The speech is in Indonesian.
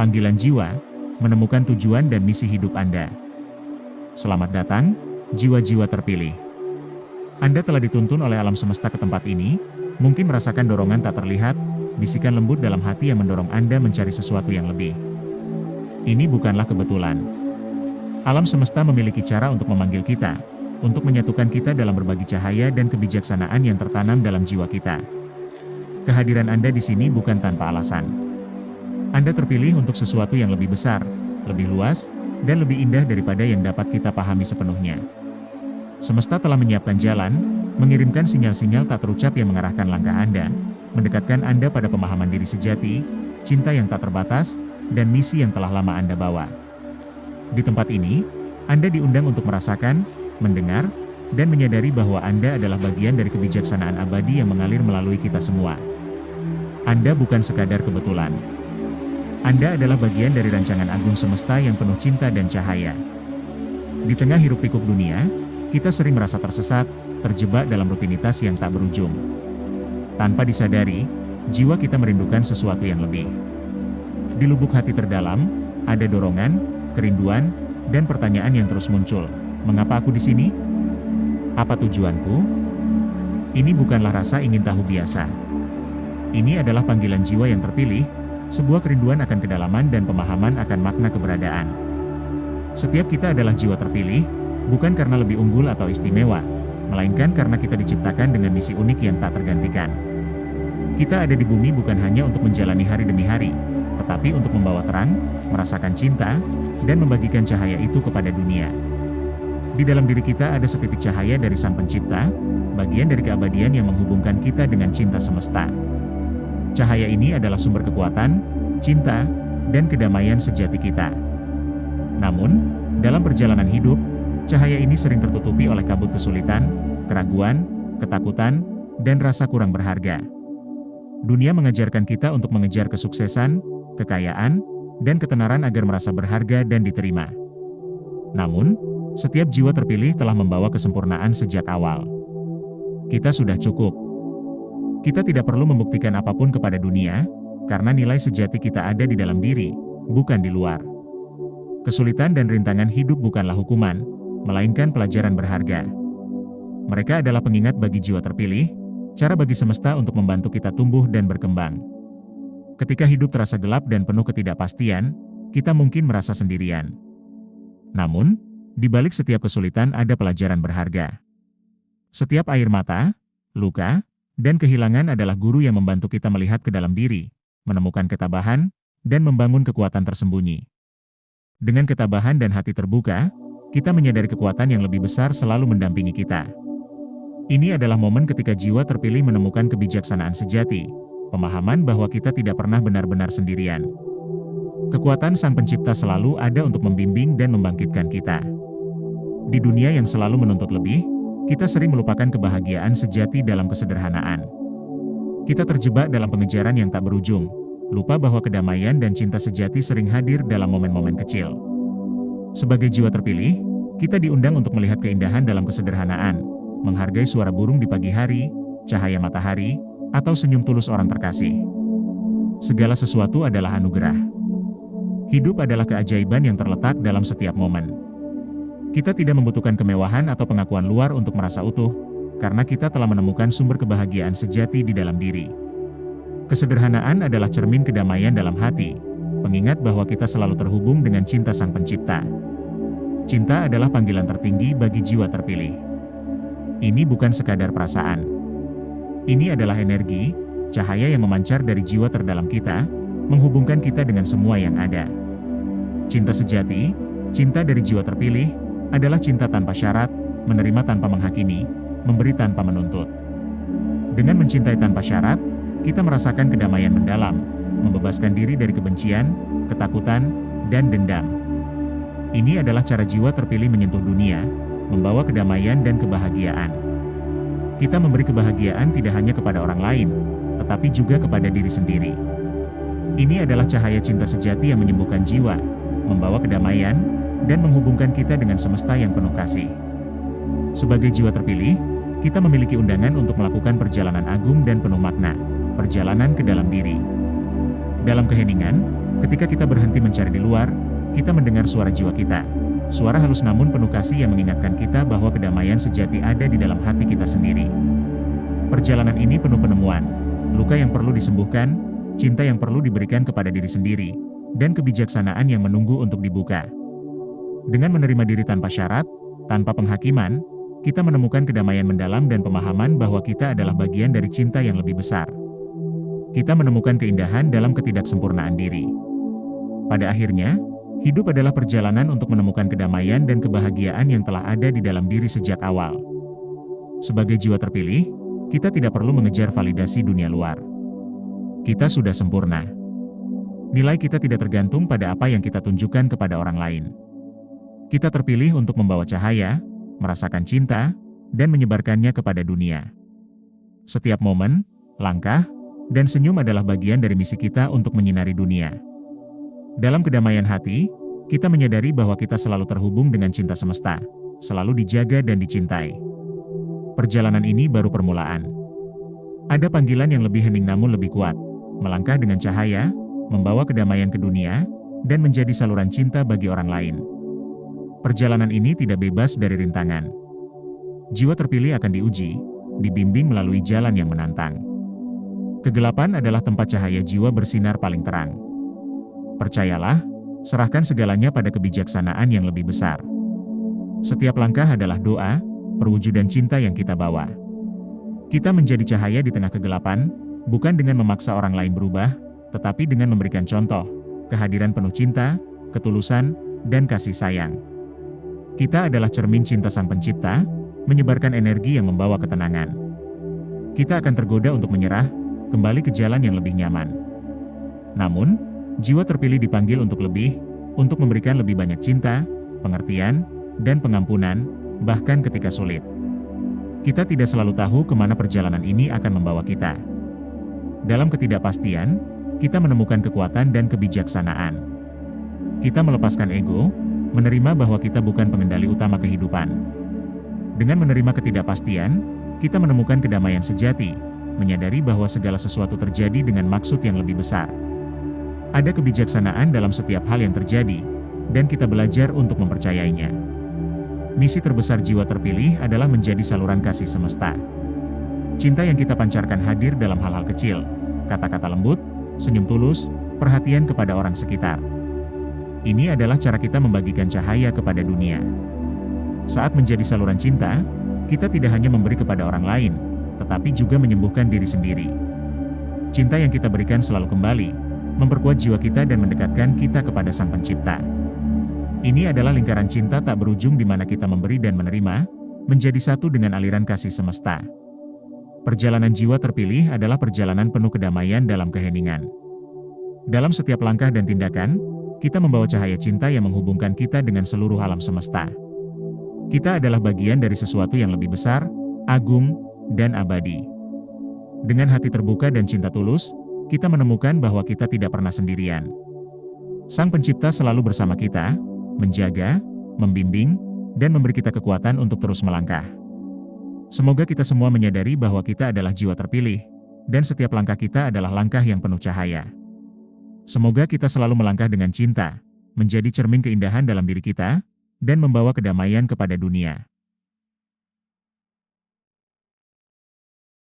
Panggilan jiwa, menemukan tujuan dan misi hidup Anda. Selamat datang, jiwa-jiwa terpilih. Anda telah dituntun oleh alam semesta ke tempat ini, mungkin merasakan dorongan tak terlihat, bisikan lembut dalam hati yang mendorong Anda mencari sesuatu yang lebih. Ini bukanlah kebetulan. Alam semesta memiliki cara untuk memanggil kita, untuk menyatukan kita dalam berbagi cahaya dan kebijaksanaan yang tertanam dalam jiwa kita. Kehadiran Anda di sini bukan tanpa alasan. Anda terpilih untuk sesuatu yang lebih besar, lebih luas, dan lebih indah daripada yang dapat kita pahami sepenuhnya. Semesta telah menyiapkan jalan, mengirimkan sinyal-sinyal tak terucap yang mengarahkan langkah Anda, mendekatkan Anda pada pemahaman diri sejati, cinta yang tak terbatas, dan misi yang telah lama Anda bawa. Di tempat ini, Anda diundang untuk merasakan, mendengar, dan menyadari bahwa Anda adalah bagian dari kebijaksanaan abadi yang mengalir melalui kita semua. Anda bukan sekadar kebetulan. Anda adalah bagian dari rancangan agung semesta yang penuh cinta dan cahaya. Di tengah hiruk-pikuk dunia, kita sering merasa tersesat, terjebak dalam rutinitas yang tak berujung. Tanpa disadari, jiwa kita merindukan sesuatu yang lebih. Di lubuk hati terdalam, ada dorongan, kerinduan, dan pertanyaan yang terus muncul. Mengapa aku di sini? Apa tujuanku? Ini bukanlah rasa ingin tahu biasa. Ini adalah panggilan jiwa yang terpilih, sebuah kerinduan akan kedalaman dan pemahaman akan makna keberadaan. Setiap kita adalah jiwa terpilih, bukan karena lebih unggul atau istimewa, melainkan karena kita diciptakan dengan misi unik yang tak tergantikan. Kita ada di bumi bukan hanya untuk menjalani hari demi hari, tetapi untuk membawa terang, merasakan cinta, dan membagikan cahaya itu kepada dunia. Di dalam diri kita ada setitik cahaya dari Sang Pencipta, bagian dari keabadian yang menghubungkan kita dengan cinta semesta. Cahaya ini adalah sumber kekuatan, cinta, dan kedamaian sejati kita. Namun, dalam perjalanan hidup, cahaya ini sering tertutupi oleh kabut kesulitan, keraguan, ketakutan, dan rasa kurang berharga. Dunia mengajarkan kita untuk mengejar kesuksesan, kekayaan, dan ketenaran agar merasa berharga dan diterima. Namun, setiap jiwa terpilih telah membawa kesempurnaan sejak awal. Kita sudah cukup. Kita tidak perlu membuktikan apapun kepada dunia, karena nilai sejati kita ada di dalam diri, bukan di luar. Kesulitan dan rintangan hidup bukanlah hukuman, melainkan pelajaran berharga. Mereka adalah pengingat bagi jiwa terpilih, cara bagi semesta untuk membantu kita tumbuh dan berkembang. Ketika hidup terasa gelap dan penuh ketidakpastian, kita mungkin merasa sendirian. Namun, di balik setiap kesulitan ada pelajaran berharga. Setiap air mata, luka, dan kehilangan adalah guru yang membantu kita melihat ke dalam diri, menemukan ketabahan, dan membangun kekuatan tersembunyi. Dengan ketabahan dan hati terbuka, kita menyadari kekuatan yang lebih besar selalu mendampingi kita. Ini adalah momen ketika jiwa terpilih menemukan kebijaksanaan sejati, pemahaman bahwa kita tidak pernah benar-benar sendirian. Kekuatan Sang Pencipta selalu ada untuk membimbing dan membangkitkan kita. Di dunia yang selalu menuntut lebih, kita sering melupakan kebahagiaan sejati dalam kesederhanaan. Kita terjebak dalam pengejaran yang tak berujung, lupa bahwa kedamaian dan cinta sejati sering hadir dalam momen-momen kecil. Sebagai jiwa terpilih, kita diundang untuk melihat keindahan dalam kesederhanaan, menghargai suara burung di pagi hari, cahaya matahari, atau senyum tulus orang terkasih. Segala sesuatu adalah anugerah. Hidup adalah keajaiban yang terletak dalam setiap momen. Kita tidak membutuhkan kemewahan atau pengakuan luar untuk merasa utuh, karena kita telah menemukan sumber kebahagiaan sejati di dalam diri. Kesederhanaan adalah cermin kedamaian dalam hati, pengingat bahwa kita selalu terhubung dengan cinta Sang Pencipta. Cinta adalah panggilan tertinggi bagi jiwa terpilih. Ini bukan sekadar perasaan. Ini adalah energi, cahaya yang memancar dari jiwa terdalam kita, menghubungkan kita dengan semua yang ada. Cinta sejati, cinta dari jiwa terpilih, adalah cinta tanpa syarat, menerima tanpa menghakimi, memberi tanpa menuntut. Dengan mencintai tanpa syarat, kita merasakan kedamaian mendalam, membebaskan diri dari kebencian, ketakutan, dan dendam. Ini adalah cara jiwa terpilih menyentuh dunia, membawa kedamaian dan kebahagiaan. Kita memberi kebahagiaan tidak hanya kepada orang lain, tetapi juga kepada diri sendiri. Ini adalah cahaya cinta sejati yang menyembuhkan jiwa, membawa kedamaian, dan menghubungkan kita dengan semesta yang penuh kasih. Sebagai jiwa terpilih, kita memiliki undangan untuk melakukan perjalanan agung dan penuh makna, perjalanan ke dalam diri. Dalam keheningan, Ketika kita berhenti mencari di luar, kita mendengar suara jiwa kita. Suara halus namun penuh kasih yang mengingatkan kita bahwa kedamaian sejati ada di dalam hati kita sendiri. Perjalanan ini penuh penemuan, luka yang perlu disembuhkan, cinta yang perlu diberikan kepada diri sendiri, dan kebijaksanaan yang menunggu untuk dibuka. Dengan menerima diri tanpa syarat, tanpa penghakiman, kita menemukan kedamaian mendalam dan pemahaman bahwa kita adalah bagian dari cinta yang lebih besar. Kita menemukan keindahan dalam ketidaksempurnaan diri. Pada akhirnya, hidup adalah perjalanan untuk menemukan kedamaian dan kebahagiaan yang telah ada di dalam diri sejak awal. Sebagai jiwa terpilih, kita tidak perlu mengejar validasi dunia luar. Kita sudah sempurna. Nilai kita tidak tergantung pada apa yang kita tunjukkan kepada orang lain. Kita terpilih untuk membawa cahaya, merasakan cinta, dan menyebarkannya kepada dunia. Setiap momen, langkah, dan senyum adalah bagian dari misi kita untuk menyinari dunia. Dalam kedamaian hati, kita menyadari bahwa kita selalu terhubung dengan cinta semesta, selalu dijaga dan dicintai. Perjalanan ini baru permulaan. Ada panggilan yang lebih hening namun lebih kuat, melangkah dengan cahaya, membawa kedamaian ke dunia, dan menjadi saluran cinta bagi orang lain. Perjalanan ini tidak bebas dari rintangan. Jiwa terpilih akan diuji, dibimbing melalui jalan yang menantang. Kegelapan adalah tempat cahaya jiwa bersinar paling terang. Percayalah, serahkan segalanya pada kebijaksanaan yang lebih besar. Setiap langkah adalah doa, perwujudan cinta yang kita bawa. Kita menjadi cahaya di tengah kegelapan, bukan dengan memaksa orang lain berubah, tetapi dengan memberikan contoh, kehadiran penuh cinta, ketulusan, dan kasih sayang. Kita adalah cermin cinta Sang Pencipta, menyebarkan energi yang membawa ketenangan. Kita akan tergoda untuk menyerah, kembali ke jalan yang lebih nyaman. Namun, jiwa terpilih dipanggil untuk lebih, untuk memberikan lebih banyak cinta, pengertian, dan pengampunan, bahkan ketika sulit. Kita tidak selalu tahu kemana perjalanan ini akan membawa kita. Dalam ketidakpastian, kita menemukan kekuatan dan kebijaksanaan. Kita melepaskan ego, menerima bahwa kita bukan pengendali utama kehidupan. Dengan menerima ketidakpastian, kita menemukan kedamaian sejati, menyadari bahwa segala sesuatu terjadi dengan maksud yang lebih besar. Ada kebijaksanaan dalam setiap hal yang terjadi, dan kita belajar untuk mempercayainya. Misi terbesar jiwa terpilih adalah menjadi saluran kasih semesta. Cinta yang kita pancarkan hadir dalam hal-hal kecil, kata-kata lembut, senyum tulus, perhatian kepada orang sekitar. Ini adalah cara kita membagikan cahaya kepada dunia. Saat menjadi saluran cinta, kita tidak hanya memberi kepada orang lain, tetapi juga menyembuhkan diri sendiri. Cinta yang kita berikan selalu kembali, memperkuat jiwa kita dan mendekatkan kita kepada Sang Pencipta. Ini adalah lingkaran cinta tak berujung di mana kita memberi dan menerima, menjadi satu dengan aliran kasih semesta. Perjalanan jiwa terpilih adalah perjalanan penuh kedamaian dalam keheningan. Dalam setiap langkah dan tindakan, kita membawa cahaya cinta yang menghubungkan kita dengan seluruh alam semesta. Kita adalah bagian dari sesuatu yang lebih besar, agung, dan abadi. Dengan hati terbuka dan cinta tulus, kita menemukan bahwa kita tidak pernah sendirian. Sang Pencipta selalu bersama kita, menjaga, membimbing, dan memberi kita kekuatan untuk terus melangkah. Semoga kita semua menyadari bahwa kita adalah jiwa terpilih, dan setiap langkah kita adalah langkah yang penuh cahaya. Semoga kita selalu melangkah dengan cinta, menjadi cermin keindahan dalam diri kita, dan membawa kedamaian kepada dunia.